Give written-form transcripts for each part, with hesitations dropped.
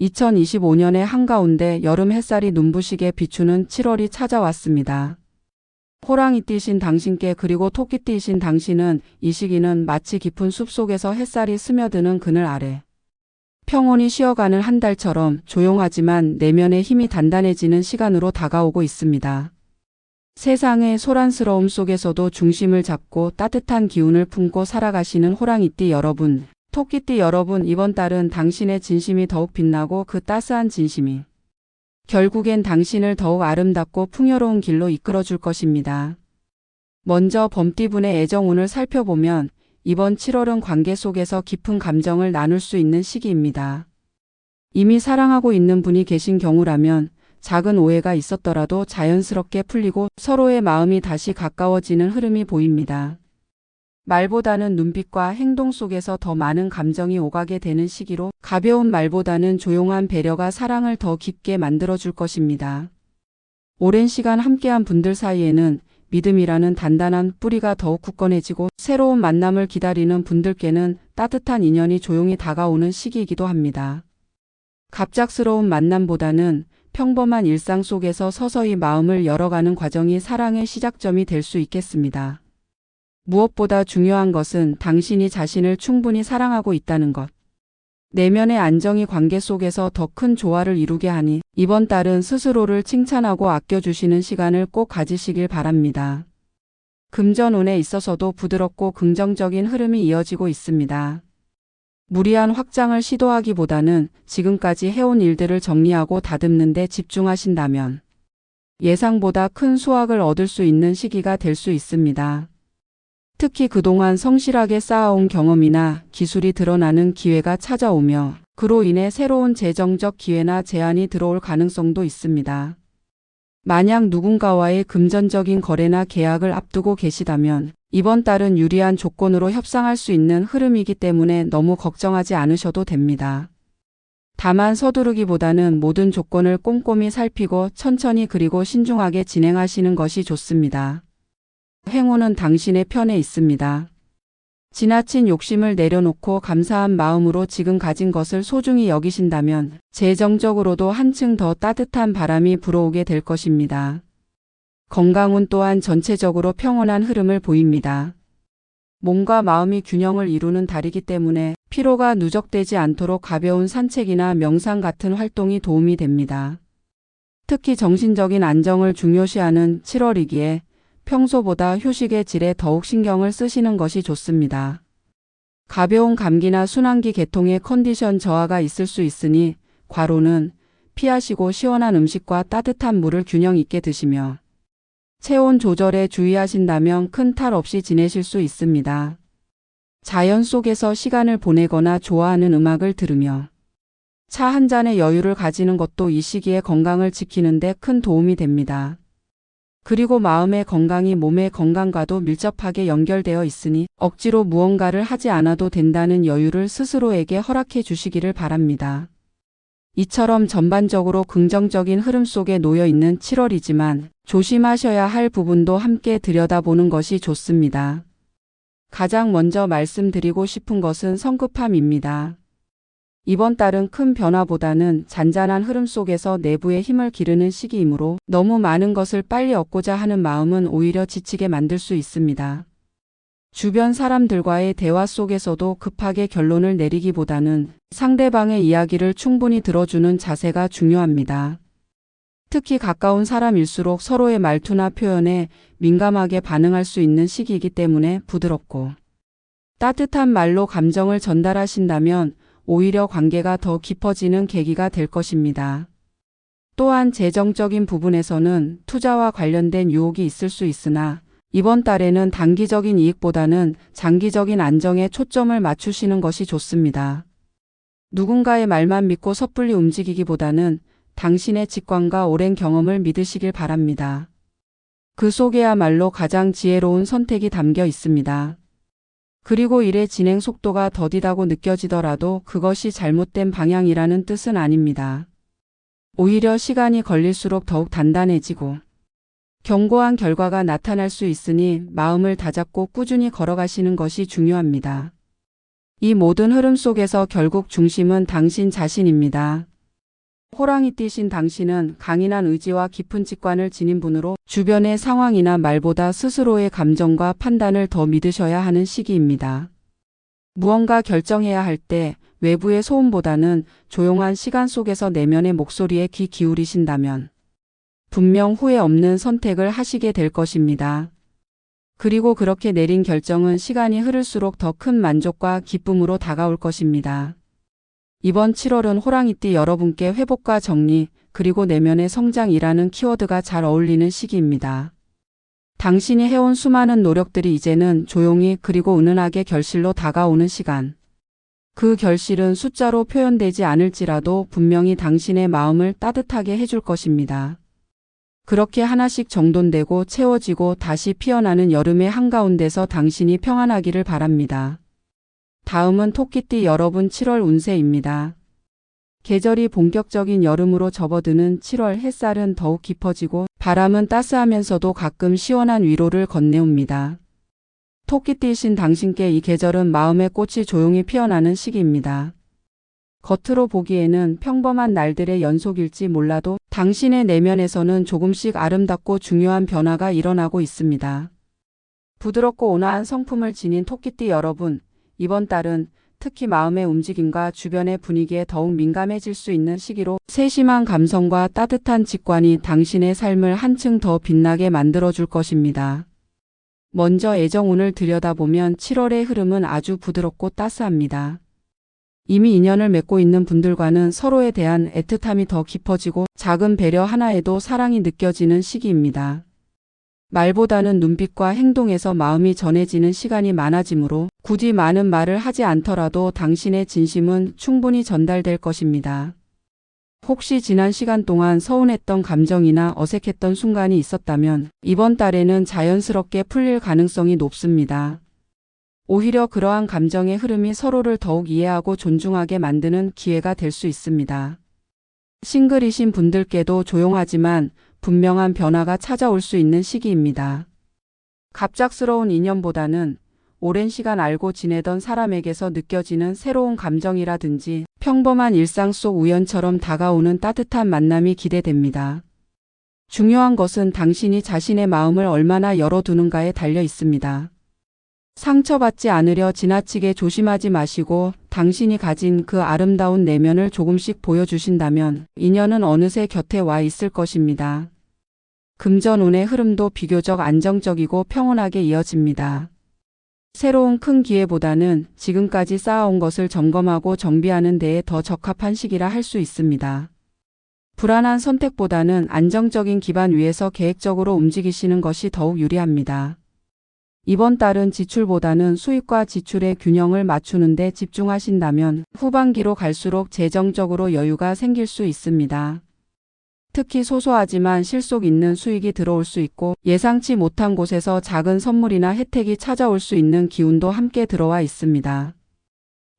2025년의 한가운데 여름 햇살이 눈부시게 비추는 7월이 찾아왔습니다. 호랑이띠이신 당신께 그리고 토끼띠이신 당신은 이 시기는 마치 깊은 숲속에서 햇살이 스며드는 그늘 아래 평온히 쉬어가는 한 달처럼 조용하지만 내면의 힘이 단단해지는 시간으로 다가오고 있습니다. 세상의 소란스러움 속에서도 중심을 잡고 따뜻한 기운을 품고 살아가시는 호랑이띠 여러분, 토끼띠 여러분, 이번 달은 당신의 진심이 더욱 빛나고 그 따스한 진심이 결국엔 당신을 더욱 아름답고 풍요로운 길로 이끌어줄 것입니다. 먼저 범띠분의 애정운을 살펴보면 이번 7월은 관계 속에서 깊은 감정을 나눌 수 있는 시기입니다. 이미 사랑하고 있는 분이 계신 경우라면 작은 오해가 있었더라도 자연스럽게 풀리고 서로의 마음이 다시 가까워지는 흐름이 보입니다. 말보다는 눈빛과 행동 속에서 더 많은 감정이 오가게 되는 시기로 가벼운 말보다는 조용한 배려가 사랑을 더 깊게 만들어줄 것입니다. 오랜 시간 함께한 분들 사이에는 믿음이라는 단단한 뿌리가 더욱 굳건해지고 새로운 만남을 기다리는 분들께는 따뜻한 인연이 조용히 다가오는 시기이기도 합니다. 갑작스러운 만남보다는 평범한 일상 속에서 서서히 마음을 열어가는 과정이 사랑의 시작점이 될 수 있겠습니다. 무엇보다 중요한 것은 당신이 자신을 충분히 사랑하고 있다는 것. 내면의 안정이 관계 속에서 더 큰 조화를 이루게 하니 이번 달은 스스로를 칭찬하고 아껴주시는 시간을 꼭 가지시길 바랍니다. 금전운에 있어서도 부드럽고 긍정적인 흐름이 이어지고 있습니다. 무리한 확장을 시도하기보다는 지금까지 해온 일들을 정리하고 다듬는 데 집중하신다면 예상보다 큰 수확을 얻을 수 있는 시기가 될 수 있습니다. 특히 그동안 성실하게 쌓아온 경험이나 기술이 드러나는 기회가 찾아오며 그로 인해 새로운 재정적 기회나 제안이 들어올 가능성도 있습니다. 만약 누군가와의 금전적인 거래나 계약을 앞두고 계시다면 이번 달은 유리한 조건으로 협상할 수 있는 흐름이기 때문에 너무 걱정하지 않으셔도 됩니다. 다만 서두르기보다는 모든 조건을 꼼꼼히 살피고 천천히 그리고 신중하게 진행하시는 것이 좋습니다. 행운은 당신의 편에 있습니다. 지나친 욕심을 내려놓고 감사한 마음으로 지금 가진 것을 소중히 여기신다면 재정적으로도 한층 더 따뜻한 바람이 불어오게 될 것입니다. 건강운 또한 전체적으로 평온한 흐름을 보입니다. 몸과 마음이 균형을 이루는 달이기 때문에 피로가 누적되지 않도록 가벼운 산책이나 명상 같은 활동이 도움이 됩니다. 특히 정신적인 안정을 중요시하는 7월이기에 평소보다 휴식의 질에 더욱 신경을 쓰시는 것이 좋습니다. 가벼운 감기나 순환기 계통의 컨디션 저하가 있을 수 있으니 과로는 피하시고 시원한 음식과 따뜻한 물을 균형 있게 드시며 체온 조절에 주의하신다면 큰 탈 없이 지내실 수 있습니다. 자연 속에서 시간을 보내거나 좋아하는 음악을 들으며 차 한 잔의 여유를 가지는 것도 이 시기에 건강을 지키는 데 큰 도움이 됩니다. 그리고 마음의 건강이 몸의 건강과도 밀접하게 연결되어 있으니 억지로 무언가를 하지 않아도 된다는 여유를 스스로에게 허락해 주시기를 바랍니다. 이처럼 전반적으로 긍정적인 흐름 속에 놓여 있는 7월이지만 조심하셔야 할 부분도 함께 들여다보는 것이 좋습니다. 가장 먼저 말씀드리고 싶은 것은 성급함입니다. 이번 달은 큰 변화보다는 잔잔한 흐름 속에서 내부의 힘을 기르는 시기이므로 너무 많은 것을 빨리 얻고자 하는 마음은 오히려 지치게 만들 수 있습니다. 주변 사람들과의 대화 속에서도 급하게 결론을 내리기보다는 상대방의 이야기를 충분히 들어주는 자세가 중요합니다. 특히 가까운 사람일수록 서로의 말투나 표현에 민감하게 반응할 수 있는 시기이기 때문에 부드럽고 따뜻한 말로 감정을 전달하신다면 오히려 관계가 더 깊어지는 계기가 될 것입니다. 또한 재정적인 부분에서는 투자와 관련된 유혹이 있을 수 있으나 이번 달에는 단기적인 이익보다는 장기적인 안정에 초점을 맞추시는 것이 좋습니다. 누군가의 말만 믿고 섣불리 움직이기보다는 당신의 직관과 오랜 경험을 믿으시길 바랍니다. 그 속에야말로 가장 지혜로운 선택이 담겨 있습니다. 그리고 일의 진행 속도가 더디다고 느껴지더라도 그것이 잘못된 방향이라는 뜻은 아닙니다. 오히려 시간이 걸릴수록 더욱 단단해지고 견고한 결과가 나타날 수 있으니 마음을 다잡고 꾸준히 걸어가시는 것이 중요합니다. 이 모든 흐름 속에서 결국 중심은 당신 자신입니다. 호랑이띠신 당신은 강인한 의지와 깊은 직관을 지닌 분으로 주변의 상황이나 말보다 스스로의 감정과 판단을 더 믿으셔야 하는 시기입니다. 무언가 결정해야 할 때 외부의 소음보다는 조용한 시간 속에서 내면의 목소리에 귀 기울이신다면 분명 후회 없는 선택을 하시게 될 것입니다. 그리고 그렇게 내린 결정은 시간이 흐를수록 더 큰 만족과 기쁨으로 다가올 것입니다. 이번 7월은 호랑이띠 여러분께 회복과 정리, 그리고 내면의 성장이라는 키워드가 잘 어울리는 시기입니다. 당신이 해온 수많은 노력들이 이제는 조용히 그리고 은은하게 결실로 다가오는 시간. 그 결실은 숫자로 표현되지 않을지라도 분명히 당신의 마음을 따뜻하게 해줄 것입니다. 그렇게 하나씩 정돈되고 채워지고 다시 피어나는 여름의 한가운데서 당신이 평안하기를 바랍니다. 다음은 토끼띠 여러분 7월 운세입니다. 계절이 본격적인 여름으로 접어드는 7월 햇살은 더욱 깊어지고 바람은 따스하면서도 가끔 시원한 위로를 건네옵니다. 토끼띠이신 당신께 이 계절은 마음의 꽃이 조용히 피어나는 시기입니다. 겉으로 보기에는 평범한 날들의 연속일지 몰라도 당신의 내면에서는 조금씩 아름답고 중요한 변화가 일어나고 있습니다. 부드럽고 온화한 성품을 지닌 토끼띠 여러분, 이번 달은 특히 마음의 움직임과 주변의 분위기에 더욱 민감해질 수 있는 시기로 세심한 감성과 따뜻한 직관이 당신의 삶을 한층 더 빛나게 만들어줄 것입니다. 먼저 애정운을 들여다보면 7월의 흐름은 아주 부드럽고 따스합니다. 이미 인연을 맺고 있는 분들과는 서로에 대한 애틋함이 더 깊어지고 작은 배려 하나에도 사랑이 느껴지는 시기입니다. 말보다는 눈빛과 행동에서 마음이 전해지는 시간이 많아지므로 굳이 많은 말을 하지 않더라도 당신의 진심은 충분히 전달될 것입니다. 혹시 지난 시간 동안 서운했던 감정이나 어색했던 순간이 있었다면 이번 달에는 자연스럽게 풀릴 가능성이 높습니다. 오히려 그러한 감정의 흐름이 서로를 더욱 이해하고 존중하게 만드는 기회가 될 수 있습니다. 싱글이신 분들께도 조용하지만 분명한 변화가 찾아올 수 있는 시기입니다. 갑작스러운 인연보다는 오랜 시간 알고 지내던 사람에게서 느껴지는 새로운 감정이라든지 평범한 일상 속 우연처럼 다가오는 따뜻한 만남이 기대됩니다. 중요한 것은 당신이 자신의 마음을 얼마나 열어두는가에 달려 있습니다. 상처받지 않으려 지나치게 조심하지 마시고 당신이 가진 그 아름다운 내면을 조금씩 보여주신다면 인연은 어느새 곁에 와 있을 것입니다. 금전운의 흐름도 비교적 안정적이고 평온하게 이어집니다. 새로운 큰 기회보다는 지금까지 쌓아온 것을 점검하고 정비하는 데에 더 적합한 시기라 할 수 있습니다. 불안한 선택보다는 안정적인 기반 위에서 계획적으로 움직이시는 것이 더욱 유리합니다. 이번 달은 지출보다는 수입과 지출의 균형을 맞추는 데 집중하신다면 후반기로 갈수록 재정적으로 여유가 생길 수 있습니다. 특히 소소하지만 실속 있는 수익이 들어올 수 있고 예상치 못한 곳에서 작은 선물이나 혜택이 찾아올 수 있는 기운도 함께 들어와 있습니다.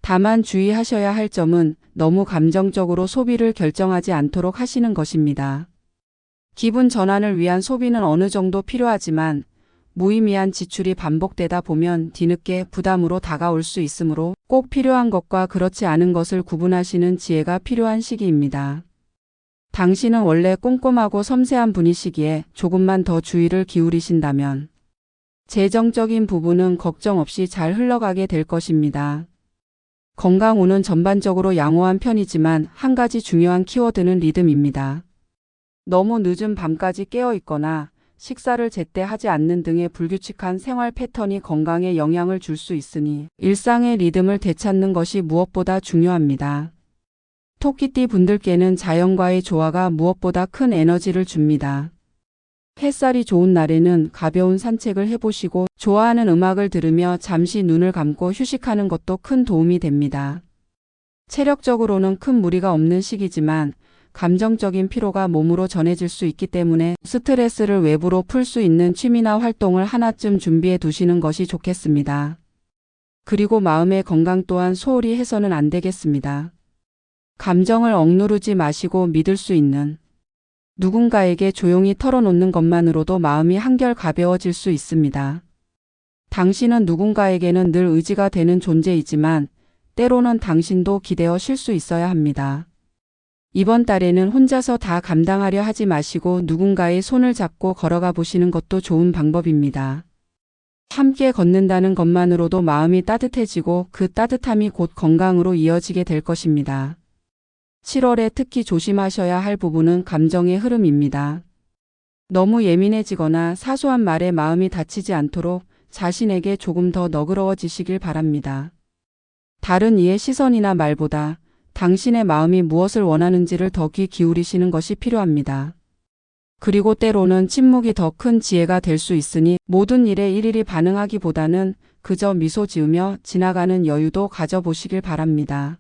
다만 주의하셔야 할 점은 너무 감정적으로 소비를 결정하지 않도록 하시는 것입니다. 기분 전환을 위한 소비는 어느 정도 필요하지만 무의미한 지출이 반복되다 보면 뒤늦게 부담으로 다가올 수 있으므로 꼭 필요한 것과 그렇지 않은 것을 구분하시는 지혜가 필요한 시기입니다. 당신은 원래 꼼꼼하고 섬세한 분이시기에 조금만 더 주의를 기울이신다면 재정적인 부분은 걱정 없이 잘 흘러가게 될 것입니다. 건강운은 전반적으로 양호한 편이지만 한 가지 중요한 키워드는 리듬입니다. 너무 늦은 밤까지 깨어 있거나 식사를 제때 하지 않는 등의 불규칙한 생활 패턴이 건강에 영향을 줄 수 있으니 일상의 리듬을 되찾는 것이 무엇보다 중요합니다. 토끼띠 분들께는 자연과의 조화가 무엇보다 큰 에너지를 줍니다. 햇살이 좋은 날에는 가벼운 산책을 해보시고 좋아하는 음악을 들으며 잠시 눈을 감고 휴식하는 것도 큰 도움이 됩니다. 체력적으로는 큰 무리가 없는 시기지만 감정적인 피로가 몸으로 전해질 수 있기 때문에 스트레스를 외부로 풀 수 있는 취미나 활동을 하나쯤 준비해 두시는 것이 좋겠습니다. 그리고 마음의 건강 또한 소홀히 해서는 안 되겠습니다. 감정을 억누르지 마시고 믿을 수 있는 누군가에게 조용히 털어놓는 것만으로도 마음이 한결 가벼워질 수 있습니다. 당신은 누군가에게는 늘 의지가 되는 존재이지만 때로는 당신도 기대어 쉴 수 있어야 합니다. 이번 달에는 혼자서 다 감당하려 하지 마시고 누군가의 손을 잡고 걸어가 보시는 것도 좋은 방법입니다. 함께 걷는다는 것만으로도 마음이 따뜻해지고 그 따뜻함이 곧 건강으로 이어지게 될 것입니다. 7월에 특히 조심하셔야 할 부분은 감정의 흐름입니다. 너무 예민해지거나 사소한 말에 마음이 다치지 않도록 자신에게 조금 더 너그러워지시길 바랍니다. 다른 이의 시선이나 말보다 당신의 마음이 무엇을 원하는지를 더 귀 기울이시는 것이 필요합니다. 그리고 때로는 침묵이 더 큰 지혜가 될 수 있으니 모든 일에 일일이 반응하기보다는 그저 미소 지으며 지나가는 여유도 가져보시길 바랍니다.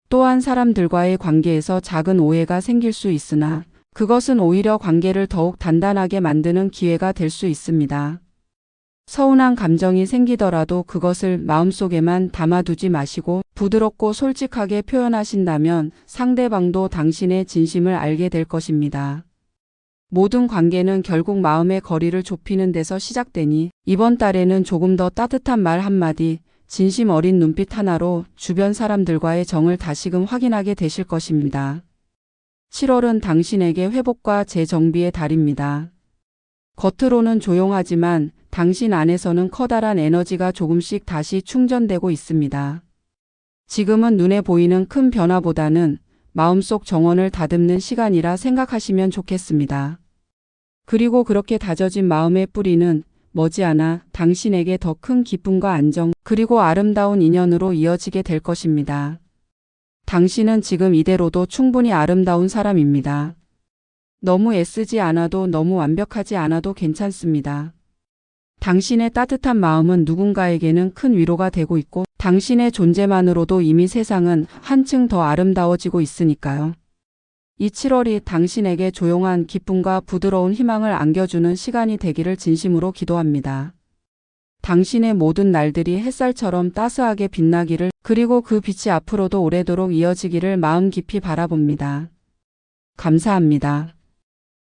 또한 사람들과의 관계에서 작은 오해가 생길 수 있으나 그것은 오히려 관계를 더욱 단단하게 만드는 기회가 될 수 있습니다. 서운한 감정이 생기더라도 그것을 마음속에만 담아두지 마시고 부드럽고 솔직하게 표현하신다면 상대방도 당신의 진심을 알게 될 것입니다. 모든 관계는 결국 마음의 거리를 좁히는 데서 시작되니 이번 달에는 조금 더 따뜻한 말 한마디, 진심 어린 눈빛 하나로 주변 사람들과의 정을 다시금 확인하게 되실 것입니다. 7월은 당신에게 회복과 재정비의 달입니다. 겉으로는 조용하지만 당신 안에서는 커다란 에너지가 조금씩 다시 충전되고 있습니다. 지금은 눈에 보이는 큰 변화보다는 마음속 정원을 다듬는 시간이라 생각하시면 좋겠습니다. 그리고 그렇게 다져진 마음의 뿌리는 머지않아 당신에게 더 큰 기쁨과 안정, 그리고 아름다운 인연으로 이어지게 될 것입니다. 당신은 지금 이대로도 충분히 아름다운 사람입니다. 너무 애쓰지 않아도 너무 완벽하지 않아도 괜찮습니다. 당신의 따뜻한 마음은 누군가에게는 큰 위로가 되고 있고 당신의 존재만으로도 이미 세상은 한층 더 아름다워지고 있으니까요. 이 7월이 당신에게 조용한 기쁨과 부드러운 희망을 안겨주는 시간이 되기를 진심으로 기도합니다. 당신의 모든 날들이 햇살처럼 따스하게 빛나기를, 그리고 그 빛이 앞으로도 오래도록 이어지기를 마음 깊이 바라봅니다. 감사합니다.